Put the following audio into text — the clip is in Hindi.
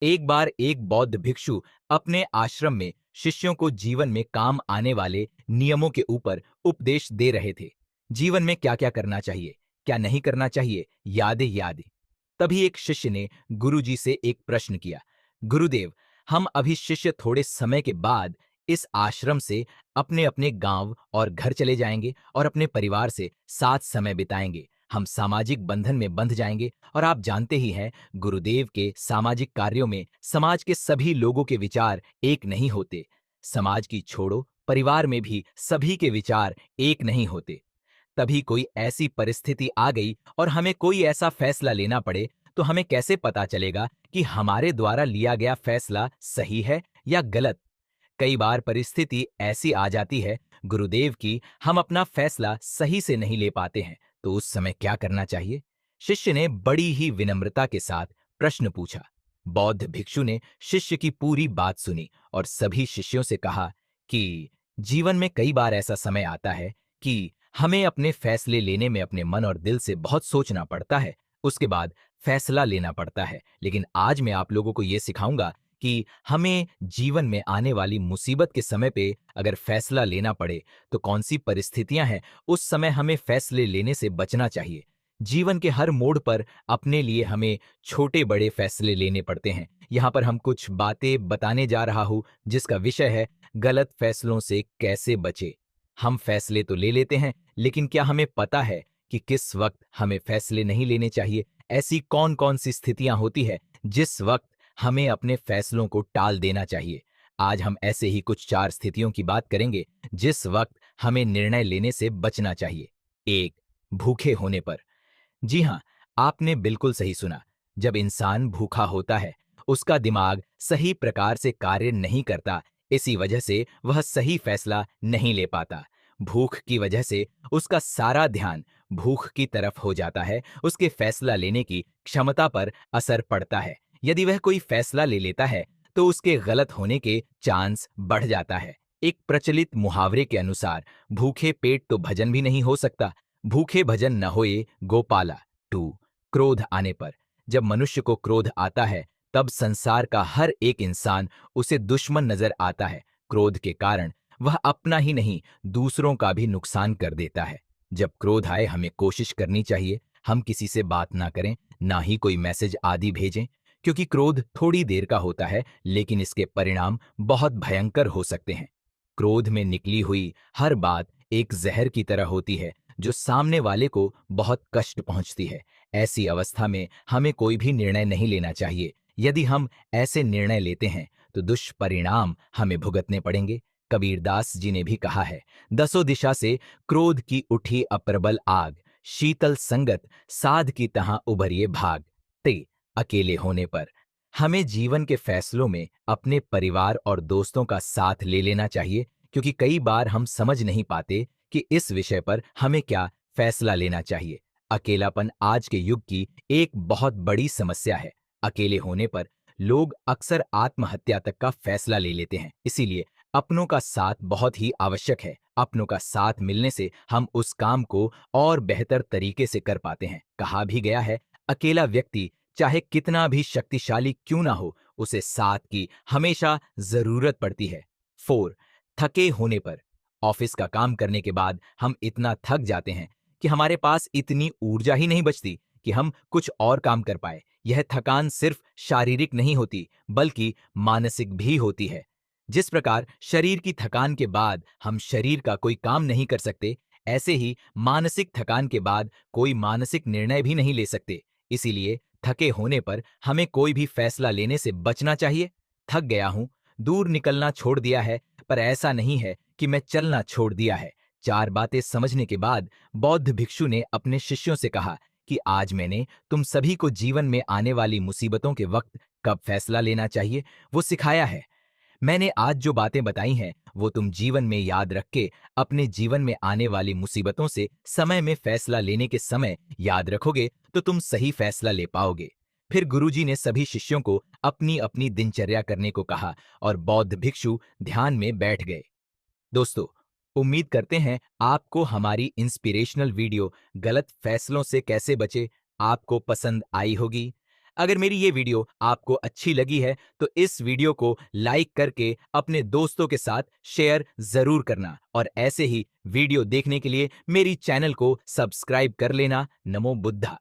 एक बार एक बौद्ध भिक्षु अपने आश्रम में शिष्यों को जीवन में काम आने वाले नियमों के ऊपर उपदेश दे रहे थे। जीवन में क्या क्या करना चाहिए, क्या नहीं करना चाहिए, यादें यादें। तभी एक शिष्य ने गुरुजी से एक प्रश्न किया, गुरुदेव, हम अभी शिष्य थोड़े समय के बाद इस आश्रम से अपने अपने गांव और घर चले जाएंगे और अपने परिवार से साथ समय बिताएंगे। हम सामाजिक बंधन में बंध जाएंगे और आप जानते ही हैं, गुरुदेव के सामाजिक कार्यों में समाज के सभी लोगों के विचार एक नहीं होते। समाज की छोड़ो, परिवार में भी सभी के विचार एक नहीं होते। तभी कोई ऐसी परिस्थिति आ गई और हमें कोई ऐसा फैसला लेना पड़े, तो हमें कैसे पता चलेगा कि हमारे द्वारा लिया गया फैसला सही है या गलत। कई बार परिस्थिति ऐसी आ जाती है गुरुदेव की, हम अपना फैसला सही से नहीं ले पाते हैं, तो उस समय क्या करना चाहिए? शिष्य ने बड़ी ही विनम्रता के साथ प्रश्न पूछा। बौद्ध भिक्षु ने शिष्य की पूरी बात सुनी और सभी शिष्यों से कहा कि जीवन में कई बार ऐसा समय आता है कि हमें अपने फैसले लेने में अपने मन और दिल से बहुत सोचना पड़ता है, उसके बाद फैसला लेना पड़ता है। लेकिन आज मैं आप लोगों को ये सिखाऊंगा कि हमें जीवन में आने वाली मुसीबत के समय पे अगर फैसला लेना पड़े, तो कौन सी परिस्थितियां हैं, उस समय हमें फैसले लेने से बचना चाहिए। जीवन के हर मोड़ पर अपने लिए हमें छोटे बड़े फैसले लेने पड़ते हैं। यहाँ पर हम कुछ बातें बताने जा रहा हूँ जिसका विषय है गलत फैसलों से कैसे बचे। हम फैसले तो ले लेते हैं, लेकिन क्या हमें पता है कि किस वक्त हमें फैसले नहीं लेने चाहिए? ऐसी कौन कौन सी स्थितियां होती है जिस वक्त हमें अपने फैसलों को टाल देना चाहिए? आज हम ऐसे ही कुछ 4 स्थितियों की बात करेंगे जिस वक्त हमें निर्णय लेने से बचना चाहिए। 1, भूखे होने पर। जी हाँ, आपने बिल्कुल सही सुना। जब इंसान भूखा होता है, उसका दिमाग सही प्रकार से कार्य नहीं करता, इसी वजह से वह सही फैसला नहीं ले पाता। भूख की वजह से उसका सारा ध्यान भूख की तरफ हो जाता है, उसके फैसला लेने की क्षमता पर असर पड़ता है। यदि वह कोई फैसला ले लेता है, तो उसके गलत होने के चांस बढ़ जाता है। एक प्रचलित मुहावरे के अनुसार, भूखे पेट तो भजन भी नहीं हो सकता, भूखे भजन न होए गोपाला। 2, क्रोध आने पर। जब मनुष्य को क्रोध आता है, तब संसार का हर एक इंसान उसे दुश्मन नजर आता है। क्रोध के कारण वह अपना ही नहीं, दूसरों का भी नुकसान कर देता है। जब क्रोध आए, हमें कोशिश करनी चाहिए हम किसी से बात ना करें, ना ही कोई मैसेज आदि भेजें, क्योंकि क्रोध थोड़ी देर का होता है, लेकिन इसके परिणाम बहुत भयंकर हो सकते हैं। क्रोध में निकली हुई हर बात एक जहर की तरह होती है, जो सामने वाले को बहुत कष्ट पहुंचती है। ऐसी अवस्था में हमें कोई भी निर्णय नहीं लेना चाहिए। यदि हम ऐसे निर्णय लेते हैं, तो दुष्परिणाम हमें भुगतने पड़ेंगे। कबीरदास जी ने भी कहा है, दसों दिशा से क्रोध की उठी अप्रबल आग, शीतल संगत साध की तहां उभरिए भाग। ते अकेले होने पर। हमें जीवन के फैसलों में अपने परिवार और दोस्तों का साथ ले लेना चाहिए, क्योंकि कई बार हम समझ नहीं पाते कि इस विषय पर हमें क्या फैसला लेना चाहिए। अकेलापन आज के युग की एक बहुत बड़ी समस्या है। अकेले होने पर लोग अक्सर आत्महत्या तक का फैसला ले लेते हैं। इसीलिए अपनों का साथ बहुत ही आवश्यक है। अपनों का साथ मिलने से हम उस काम को और बेहतर तरीके से कर पाते हैं। कहा भी गया है, अकेला व्यक्ति चाहे कितना भी शक्तिशाली क्यों ना हो, उसे साथ की हमेशा जरूरत पड़ती है। 4, थके होने पर। ऑफिस का काम करने के बाद हम इतना थक जाते हैं कि हमारे पास इतनी ऊर्जा ही नहीं बचती कि हम कुछ और काम कर पाए। यह थकान सिर्फ शारीरिक नहीं होती, बल्कि मानसिक भी होती है। जिस प्रकार शरीर की थकान के बाद हम शरीर का कोई काम नहीं कर सकते, ऐसे ही मानसिक थकान के बाद कोई मानसिक निर्णय भी नहीं ले सकते। इसीलिए थके होने पर हमें कोई भी फैसला लेने से बचना चाहिए। थक गया हूं, दूर निकलना छोड़ दिया है, पर ऐसा नहीं है कि मैं चलना छोड़ दिया है। 4 बातें समझने के बाद बौद्ध भिक्षु ने अपने शिष्यों से कहा कि आज मैंने तुम सभी को जीवन में आने वाली मुसीबतों के वक्त कब फैसला लेना चाहिए, वो सिखाया है। मैंने आज जो बातें बताई हैं, वो तुम जीवन में याद रख के अपने जीवन में आने वाली मुसीबतों से समय में फैसला लेने के समय याद रखोगे, तो तुम सही फैसला ले पाओगे। फिर गुरुजी ने सभी शिष्यों को अपनी अपनी दिनचर्या करने को कहा और बौद्ध भिक्षु ध्यान में बैठ गए। दोस्तों, उम्मीद करते हैं आपको हमारी इंस्पिरेशनल वीडियो गलत फैसलों से कैसे बचे आपको पसंद आई होगी। अगर मेरी ये वीडियो आपको अच्छी लगी है तो इस वीडियो को लाइक करके अपने दोस्तों के साथ शेयर जरूर करना और ऐसे ही वीडियो देखने के लिए मेरी चैनल को सब्सक्राइब कर लेना। नमो बुद्धा।